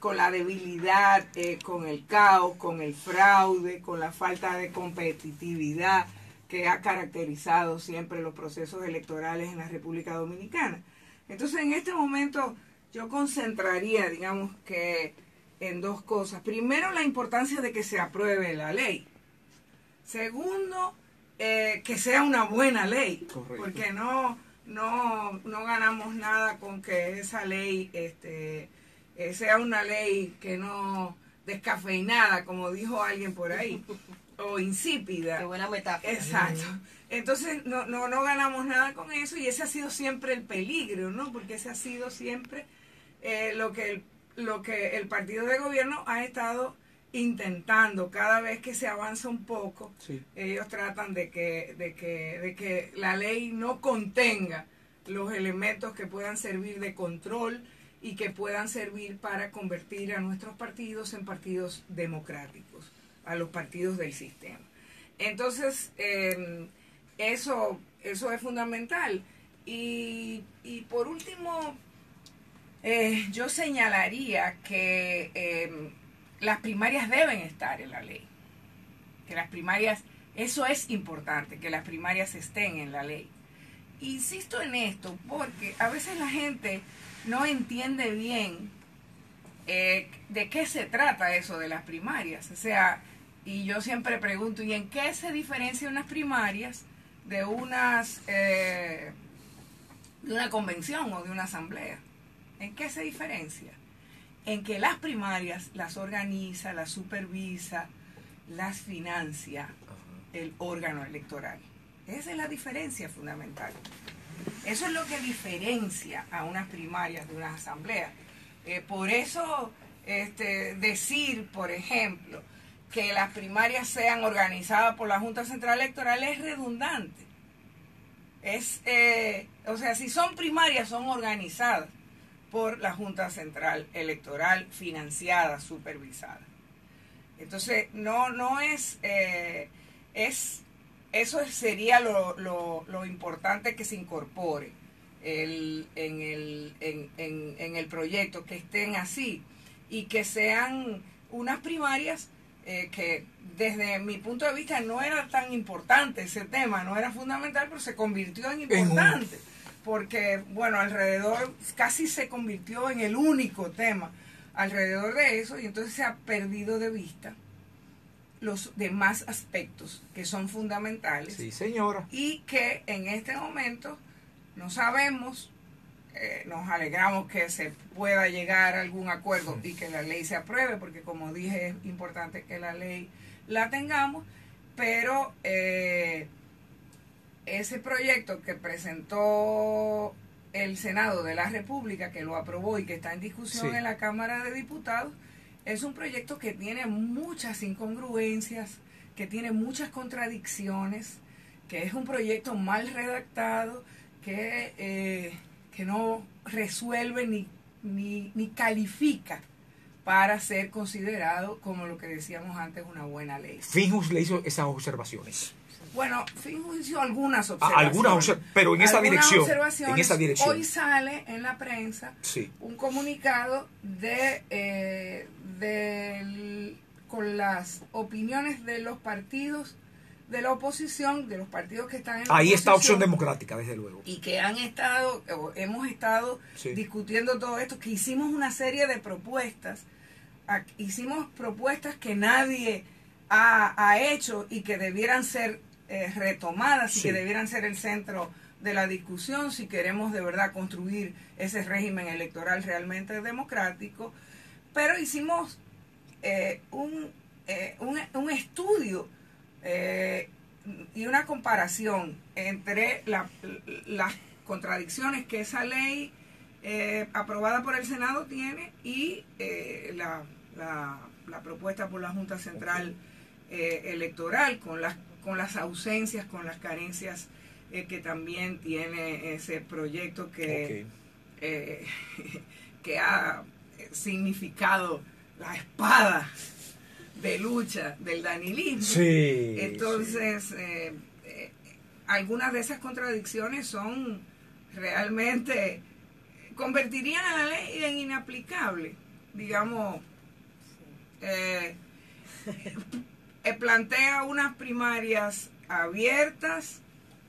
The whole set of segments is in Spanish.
con la debilidad, con el caos, con el fraude, con la falta de competitividad que ha caracterizado siempre los procesos electorales en la República Dominicana. Entonces, en este momento yo concentraría, digamos, que en dos cosas. Primero, la importancia de que se apruebe la ley. Segundo, que sea una buena ley. Correcto. Porque no ganamos nada con que esa ley sea una ley que no descafeinada, como dijo alguien por ahí, o insípida. Qué buena metáfora. Exacto. Entonces no ganamos nada con eso, y ese ha sido siempre el peligro, ¿no? Porque ese ha sido siempre lo que el partido de gobierno ha estado intentando. Cada vez que se avanza un poco, sí, ellos tratan de que la ley no contenga los elementos que puedan servir de control y que puedan servir para convertir a nuestros partidos en partidos democráticos, a los partidos del sistema. Entonces, eso es fundamental. Y por último, yo señalaría que las primarias deben estar en la ley. Que las primarias, eso es importante, que las primarias estén en la ley. Insisto en esto porque a veces la gente no entiende bien de qué se trata eso de las primarias. O sea, y yo siempre pregunto, ¿y en qué se diferencian unas primarias de una convención o de una asamblea? ¿En qué se diferencia? En que las primarias las organiza, las supervisa, las financia el órgano electoral. Esa es la diferencia fundamental. Eso es lo que diferencia a unas primarias de unas asambleas. Por eso decir, por ejemplo, que las primarias sean organizadas por la Junta Central Electoral es redundante. O sea, si son primarias, son organizadas por la Junta Central Electoral, financiada, supervisada. Entonces, eso sería lo importante que se incorpore en el proyecto, que estén así y que sean unas primarias que desde mi punto de vista no era tan importante ese tema, no era fundamental, pero se convirtió en importante. Porque, bueno, alrededor, casi se convirtió en el único tema alrededor de eso, y entonces se ha perdido de vista los demás aspectos que son fundamentales. Sí, señora. Y que en este momento no sabemos, nos alegramos que se pueda llegar a algún acuerdo y que la ley se apruebe, porque como dije, es importante que la ley la tengamos, pero ese proyecto que presentó el Senado de la República, que lo aprobó y que está en discusión en la Cámara de Diputados, es un proyecto que tiene muchas incongruencias, que tiene muchas contradicciones, que es un proyecto mal redactado, que no resuelve ni califica para ser considerado, como lo que decíamos antes, una buena ley. Finjus le hizo esas observaciones. Bueno, Finjus hizo algunas observaciones. Pero en esa dirección. Hoy sale en la prensa un comunicado con las opiniones de los partidos de la oposición, de los partidos que están en la Ahí está Opción Democrática, desde luego. Y que hemos estado discutiendo todo esto, que hicimos una serie de propuestas, hicimos propuestas que nadie ha hecho y que debieran ser retomadas y que debieran ser el centro de la discusión si queremos de verdad construir ese régimen electoral realmente democrático. Pero hicimos un estudio y una comparación entre las contradicciones que esa ley aprobada por el Senado tiene y la propuesta por la Junta Central Electoral, con las ausencias, con las carencias que también tiene ese proyecto que ha significado la espada de lucha del danilismo. Entonces, algunas de esas contradicciones son realmente, convertirían a la ley en inaplicable, digamos, plantea unas primarias abiertas,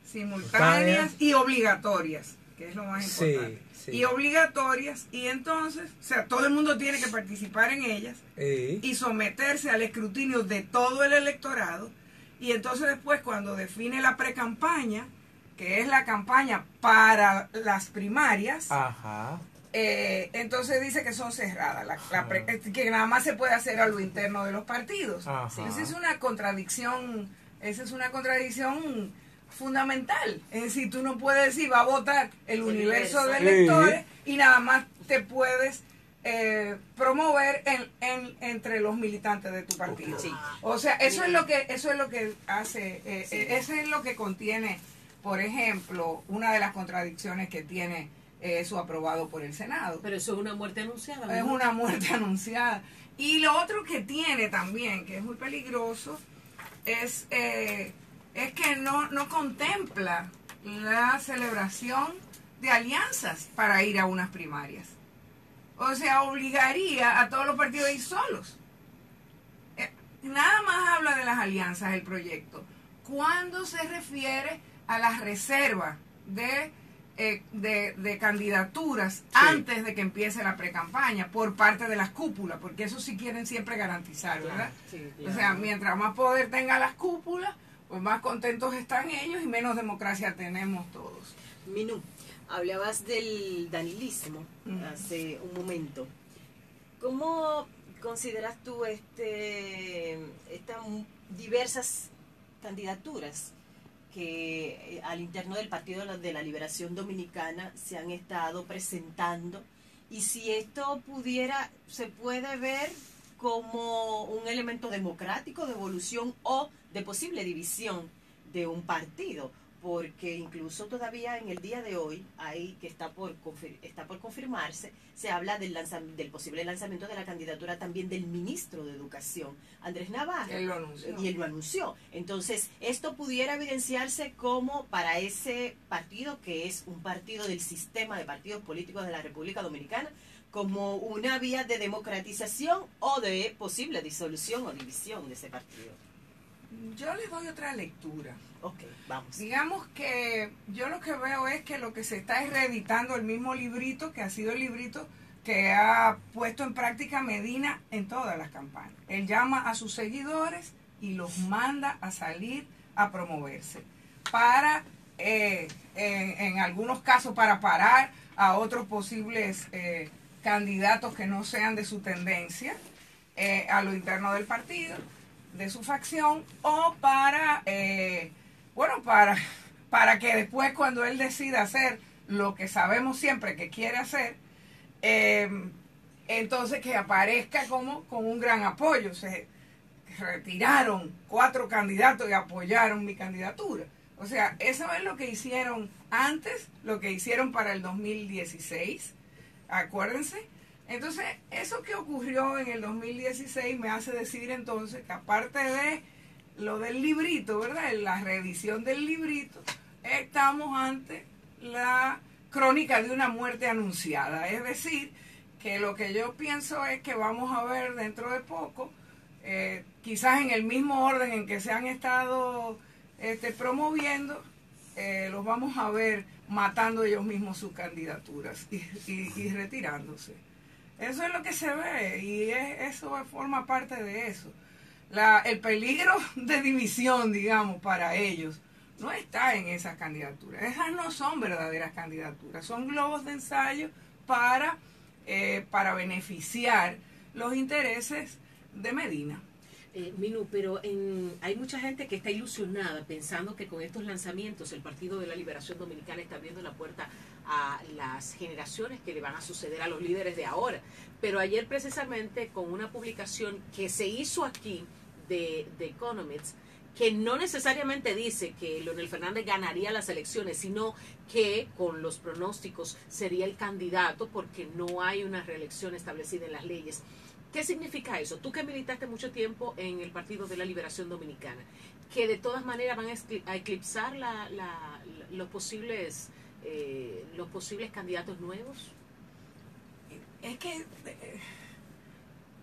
simultáneas y obligatorias, que es lo más importante. Sí. Y obligatorias, y entonces, o sea, todo el mundo tiene que participar en ellas y someterse al escrutinio de todo el electorado, y entonces después cuando define la precampaña, que es la campaña para las primarias, entonces dice que son cerradas, que nada más se puede hacer a lo interno de los partidos. Esa es una contradicción, fundamental. Es decir, tú no puedes decir va a votar el universo de electores y nada más te puedes promover entre los militantes de tu partido. O sea, eso es lo que hace, eso es lo que contiene, por ejemplo, una de las contradicciones que tiene eso aprobado por el Senado. Pero eso es una muerte anunciada, ¿no? Es una muerte anunciada. Y lo otro que tiene también, que es muy peligroso, es que no contempla la celebración de alianzas para ir a unas primarias. O sea, obligaría a todos los partidos a ir solos. Nada más habla de las alianzas el proyecto. Cuando se refiere a las reservas de candidaturas antes de que empiece la precampaña por parte de las cúpulas, porque eso sí quieren siempre garantizar, ¿verdad? Sí, claro. O sea, mientras más poder tengan las cúpulas, pues más contentos están ellos y menos democracia tenemos todos. Minú, hablabas del danilismo hace un momento. ¿Cómo consideras tú estas diversas candidaturas que al interno del Partido de la Liberación Dominicana se han estado presentando, y si esto se puede ver como un elemento democrático de evolución o de posible división de un partido? Porque incluso todavía en el día de hoy, que está por confirmarse, se habla del posible lanzamiento de la candidatura también del ministro de Educación, Andrés Navarro. Él lo anunció. Y él lo anunció. Entonces, esto pudiera evidenciarse como para ese partido, que es un partido del sistema de partidos políticos de la República Dominicana, como una vía de democratización o de posible disolución o división de ese partido. Yo les doy otra lectura. Ok, vamos. Digamos que yo lo que veo es que lo que se está es reeditando el mismo librito, que ha sido el librito que ha puesto en práctica Medina en todas las campañas. Él llama a sus seguidores y los manda a salir a promoverse. Para, en algunos casos, para parar a otros posibles candidatos que no sean de su tendencia, a lo interno del partido, de su facción, o para que después, cuando él decida hacer lo que sabemos siempre que quiere hacer, entonces que aparezca como con un gran apoyo. Se retiraron 4 candidatos y apoyaron mi candidatura. O sea, eso es lo que hicieron antes, lo que hicieron para el 2016, acuérdense. Entonces, eso que ocurrió en el 2016 me hace decir entonces que, aparte de lo del librito, ¿verdad?, la reedición del librito, estamos ante la crónica de una muerte anunciada. Es decir, que lo que yo pienso es que vamos a ver dentro de poco, quizás en el mismo orden en que se han estado promoviendo, los vamos a ver matando ellos mismos sus candidaturas y retirándose. Eso es lo que se ve, y eso forma parte de eso. El peligro de división, digamos, para ellos no está en esas candidaturas. Esas no son verdaderas candidaturas, son globos de ensayo para beneficiar los intereses de Medina. Minú, pero hay mucha gente que está ilusionada pensando que con estos lanzamientos el Partido de la Liberación Dominicana está abriendo la puerta a las generaciones que le van a suceder a los líderes de ahora. Pero ayer, precisamente, con una publicación que se hizo aquí de Economist, que no necesariamente dice que Leonel Fernández ganaría las elecciones, sino que con los pronósticos sería el candidato, porque no hay una reelección establecida en las leyes. ¿Qué significa eso? Tú que militaste mucho tiempo en el Partido de la Liberación Dominicana, que de todas maneras van a eclipsar los posibles candidatos nuevos. Es que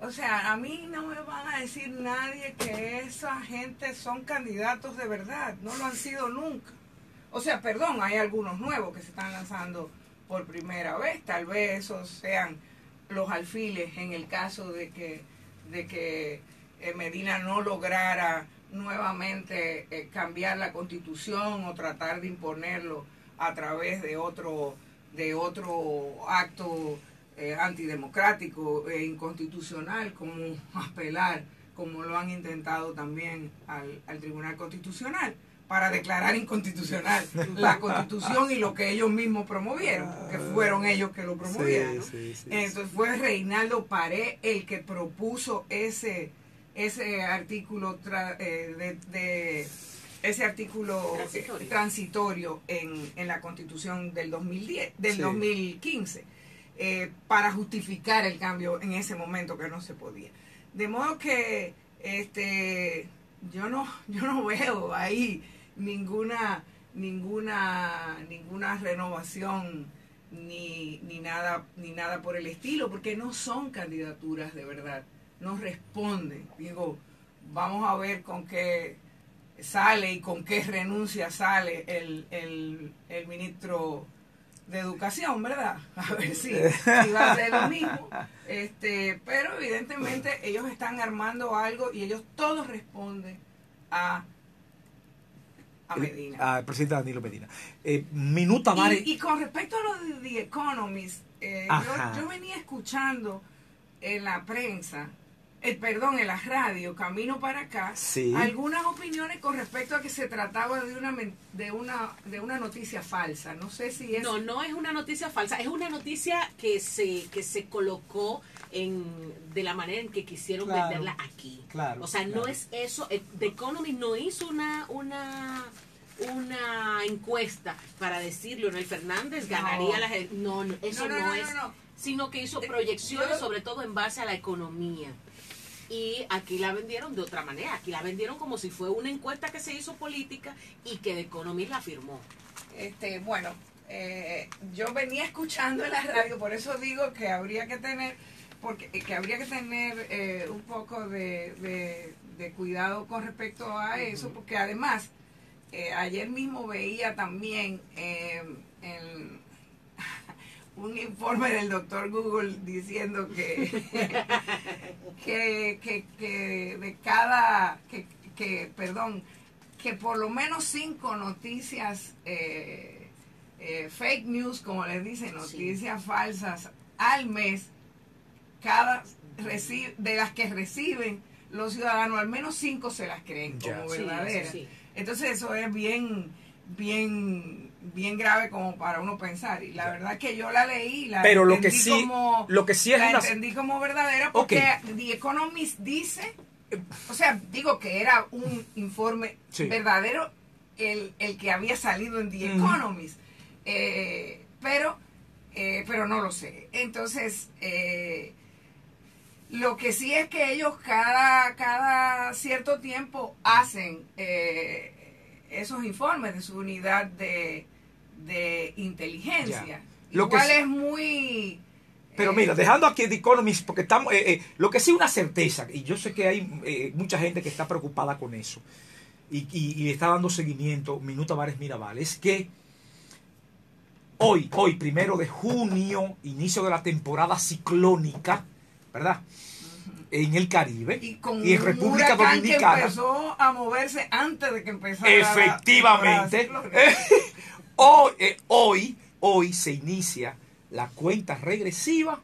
O sea, a mí no me van a decir nadie que esa gente son candidatos de verdad. No lo han sido nunca. O sea, perdón, hay algunos nuevos que se están lanzando por primera vez. Tal vez esos sean los alfiles en el caso de que Medina no lograra nuevamente cambiar la Constitución o tratar de imponerlo a través de otro acto antidemocrático e inconstitucional, como apelar, como lo han intentado también al Tribunal Constitucional, para declarar inconstitucional la Constitución y lo que ellos mismos promovieron, que fueron ellos que lo promovieron. Sí. Entonces fue Reinaldo Pared el que propuso ese artículo transitorio en la Constitución del 2015, para justificar el cambio en ese momento que no se podía. De modo que yo no veo ahí ninguna renovación ni nada por el estilo, porque no son candidaturas de verdad, no responden. Digo, vamos a ver con qué sale y con qué renuncia sale el ministro de Educación, ¿verdad? A ver si va a ser lo mismo. Pero evidentemente ellos están armando algo y ellos todos responden a Medina. Al presidente Danilo Medina. Minuta Mare. Y con respecto a lo de The Economist, yo venía escuchando en la prensa, en la radio, camino para acá, sí, algunas opiniones con respecto a que se trataba de una noticia falsa. No sé si es... No es una noticia falsa, es una noticia que se colocó de la manera en que quisieron venderla aquí. Claro, o sea, no es eso. The Economist no hizo una encuesta para decir Leonel Fernández ganaría las... No, eso no es. Sino que hizo proyecciones, sobre todo en base a la economía. Y aquí la vendieron de otra manera. Aquí la vendieron como si fue una encuesta que se hizo política y que The Economist la firmó. Yo venía escuchando en la radio, por eso digo que habría que tener un poco de cuidado con respecto a eso, porque además ayer mismo veía también un informe del doctor Google diciendo que por lo menos 5 noticias fake news, como les dicen, noticias falsas al mes, de las que reciben los ciudadanos, al menos 5 se las creen como verdaderas. Sí. Entonces eso es bien grave como para uno pensar, y la verdad que yo la leí, pero lo que sí es entendí como verdadera, porque The Economist dice, o sea, digo que era un informe verdadero el que había salido en The Economist, pero no lo sé. Entonces lo que sí es que ellos cada cierto tiempo hacen esos informes de su unidad de inteligencia. Igual es muy... Pero mira, dejando aquí The Economist, porque estamos, lo que sí es una certeza, y yo sé que hay mucha gente que está preocupada con eso, y le está dando seguimiento, Minuta Bares Mirabal, es que hoy, 1 de junio, inicio de la temporada ciclónica, ¿verdad?, en el Caribe y en República Dominicana, que empezó a moverse antes de que empezara. Efectivamente. Hoy se inicia la cuenta regresiva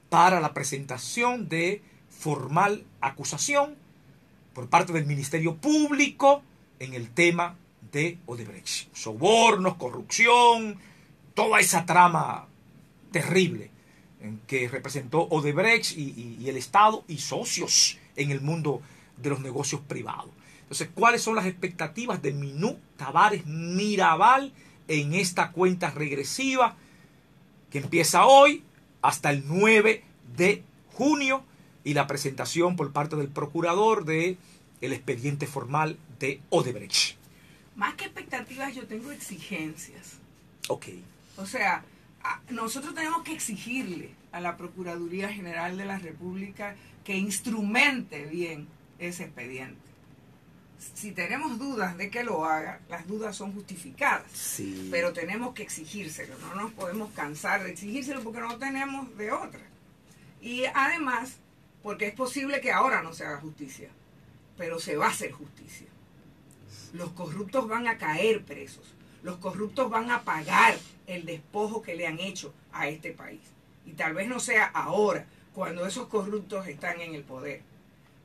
para la presentación de formal acusación por parte del Ministerio Público en el tema de Odebrecht. Sobornos, corrupción, toda esa trama terrible en que representó Odebrecht y el Estado y socios en el mundo de los negocios privados. Entonces, ¿cuáles son las expectativas de Minuta Bares Mirabal en esta cuenta regresiva que empieza hoy hasta el 9 de junio y la presentación por parte del procurador de el expediente formal de Odebrecht? Más que expectativas, yo tengo exigencias. Ok. O sea, nosotros tenemos que exigirle a la Procuraduría General de la República que instrumente bien ese expediente. Si tenemos dudas de que lo haga, las dudas son justificadas, Sí. pero tenemos que exigírselo, no nos podemos cansar de exigírselo porque no tenemos de otra. Y además, porque es posible que ahora no se haga justicia, pero se va a hacer justicia. Los corruptos van a caer presos, los corruptos van a pagar el despojo que le han hecho a este país. Y tal vez no sea ahora, cuando esos corruptos están en el poder.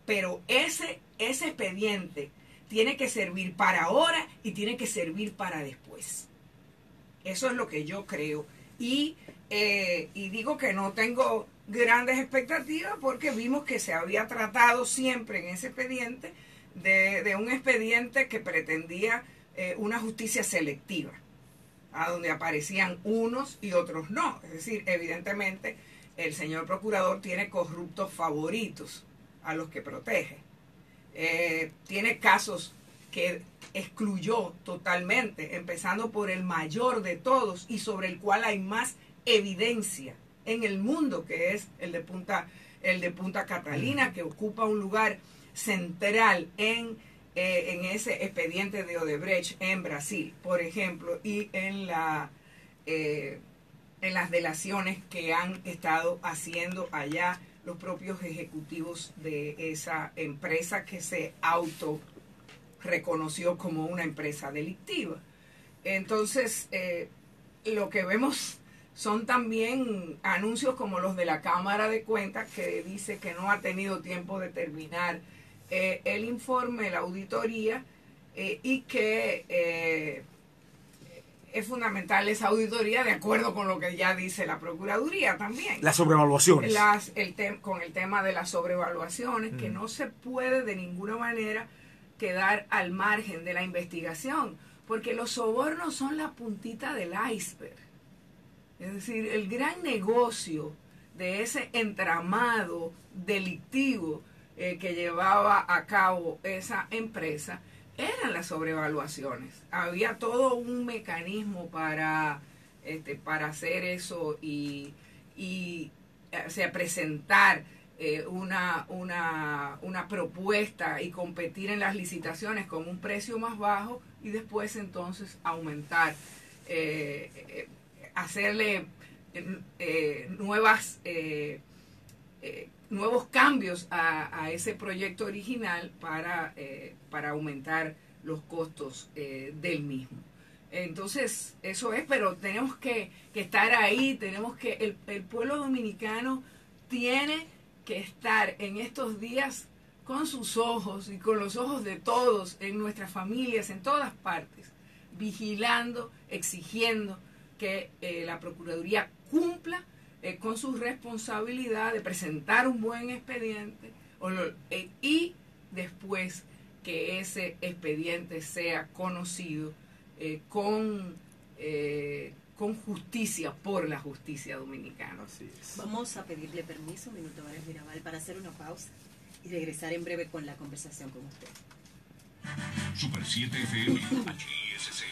Pero ese expediente tiene que servir para ahora y tiene que servir para después. Eso es lo que yo creo. Y digo que no tengo grandes expectativas porque vimos que se había tratado siempre en ese expediente de un expediente que pretendía una justicia selectiva, a donde aparecían unos y otros no. Es decir, evidentemente el señor procurador tiene corruptos favoritos a los que protege. Tiene casos que excluyó totalmente, empezando por el mayor de todos y sobre el cual hay más evidencia en el mundo, que es el de Punta Catalina, que ocupa un lugar central en ese expediente de Odebrecht en Brasil, por ejemplo, y en las delaciones que han estado haciendo allá los propios ejecutivos de esa empresa que se auto reconoció como una empresa delictiva. Entonces, lo que vemos son también anuncios como los de la Cámara de Cuentas, que dice que no ha tenido tiempo de terminar el informe, la auditoría, y que es fundamental esa auditoría de acuerdo con lo que ya dice la Procuraduría también. Las sobrevaluaciones. Con el tema de las sobrevaluaciones, que no se puede de ninguna manera quedar al margen de la investigación, porque los sobornos son la puntita del iceberg. Es decir, el gran negocio de ese entramado delictivo que llevaba a cabo esa empresa eran las sobrevaluaciones. Había todo un mecanismo para hacer eso y o sea, presentar una propuesta y competir en las licitaciones con un precio más bajo y después entonces aumentar, hacerle nuevos cambios a ese proyecto original para aumentar los costos del mismo. Entonces, eso es, pero tenemos que estar ahí, tenemos que, el pueblo dominicano tiene que estar en estos días con sus ojos y con los ojos de todos, en nuestras familias, en todas partes, vigilando, exigiendo que la Procuraduría cumpla con su responsabilidad de presentar un buen expediente y después que ese expediente sea conocido con justicia por la justicia dominicana. Así es. Vamos a pedirle permiso, Minuto Vargas Mirabal, para hacer una pausa y regresar en breve con la conversación con usted. Super 7 FM, HISC.